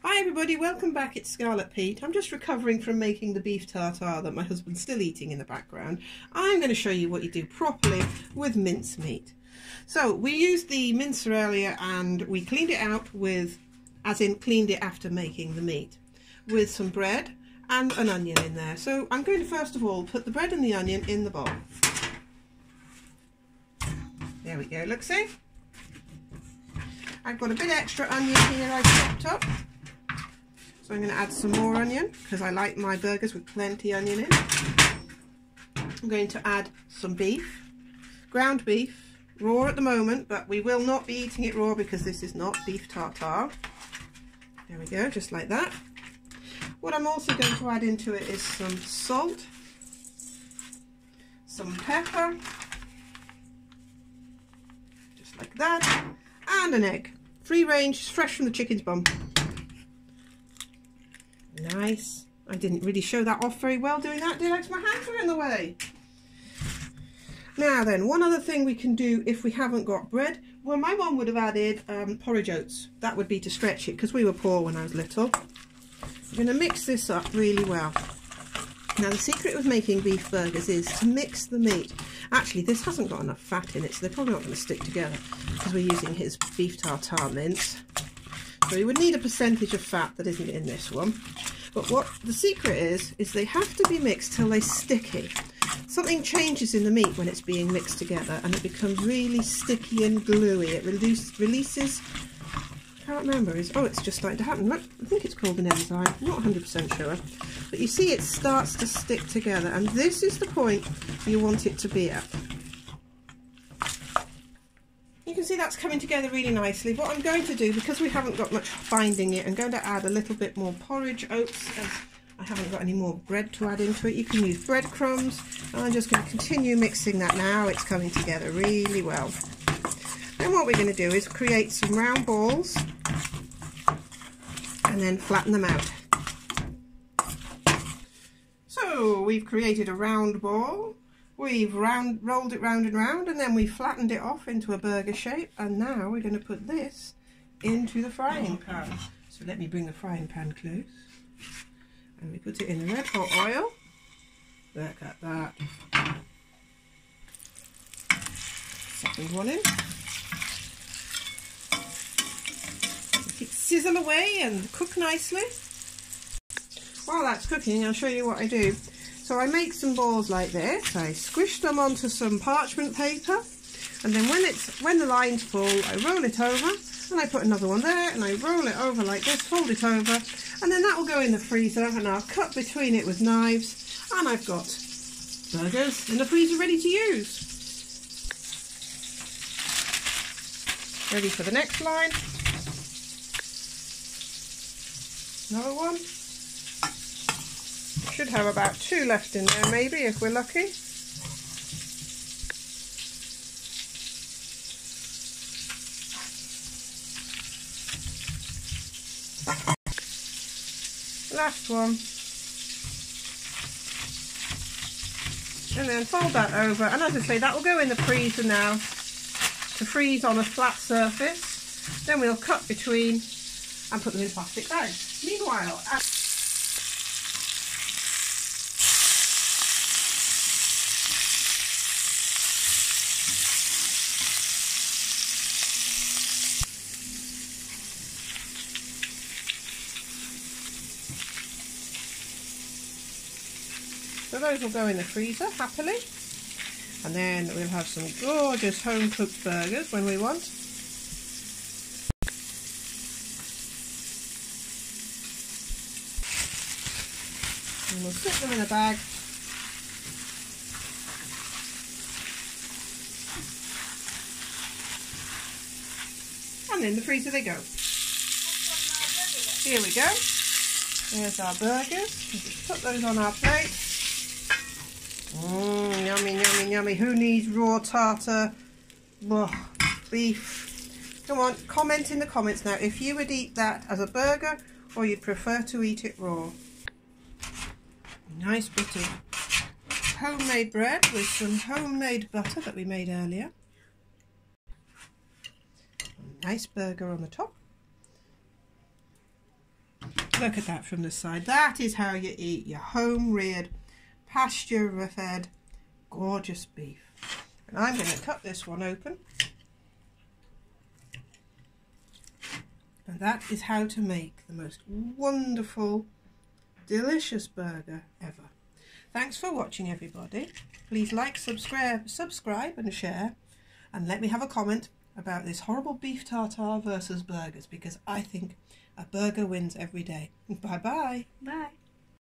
Hi everybody, welcome back. It's Scarlet Pete. I'm just recovering from making the beef tartare that my husband's still eating in the background. I'm going to show you what you do properly with mincemeat. So we used the mincer earlier and we cleaned it out with, as in cleaned it after making the meat, with some bread and an onion in there. So I'm going to first of all put the bread and the onion in the bowl. There we go, look, see? I've got a bit extra onion here I chopped up. So I'm going to add some more onion because I like my burgers with plenty onion in. I'm going to add some beef, ground beef, raw at the moment, but we will not be eating it raw because this is not beef tartare. There we go, just like that. What I'm also going to add into it is some salt, some pepper, just like that, and an egg. Free range, fresh from the chicken's bum. Nice. I didn't really show that off very well doing that, did I? 'Cause my hands were in the way. Now then, one other thing we can do if we haven't got bread, well, my mum would have added porridge oats. That would be to stretch it because we were poor when I was little. I'm going to mix this up really well. Now the secret with making beef burgers is to mix the meat. Actually, this hasn't got enough fat in it, so they're probably not going to stick together because we're using his beef tartare mince. So you would need a percentage of fat that isn't in this one. But what the secret is they have to be mixed till they're sticky. Something changes in the meat when it's being mixed together and it becomes really sticky and gluey. It releases, I can't remember, oh, it's just starting to happen. Look, I think it's called an enzyme, I'm not 100% sure. But you see it starts to stick together and this is the point you want it to be at. You can see that's coming together really nicely. What I'm going to do, because we haven't got much binding yet, I'm going to add a little bit more porridge oats as I haven't got any more bread to add into it. You can use breadcrumbs. And I'm just going to continue mixing that now. It's coming together really well. Then what we're going to do is create some round balls and then flatten them out. So we've created a round ball. We've rolled it round and round and then we flattened it off into a burger shape, and now we're going to put this into the frying pan. So let me bring the frying pan close. And we put it in the red hot oil. Look at that. Second one in. Let it sizzle away and cook nicely. While that's cooking, I'll show you what I do. So I make some balls like this. I squish them onto some parchment paper, and then when the line's full, I roll it over, and I put another one there, and I roll it over like this, fold it over, and then that will go in the freezer, and I'll cut between it with knives, and I've got burgers in the freezer ready to use. Ready for the next line. Another one. Should have about 2 left in there maybe if we're lucky. Last one. And then fold that over, and as I say, that will go in the freezer now to freeze on a flat surface. Then we'll cut between and put them in plastic bags. Meanwhile, so those will go in the freezer happily, and then we'll have some gorgeous home-cooked burgers when we want. And we'll stick them in a bag. And in the freezer they go. Here we go. There's our burgers. We'll just put those on our plate. Yummy, yummy, yummy. Who needs raw tartar beef? Come on, comment in the comments now if you would eat that as a burger or you'd prefer to eat it raw. Nice bit of homemade bread with some homemade butter that we made earlier. Nice burger on the top. Look at that from the side. That is how you eat your home-reared, pasture-fed, gorgeous beef. And I'm going to cut this one open. And that is how to make the most wonderful, delicious burger ever. Thanks for watching, everybody. Please like, subscribe and share. And let me have a comment about this horrible beef tartare versus burgers, because I think a burger wins every day. Bye-bye. Bye.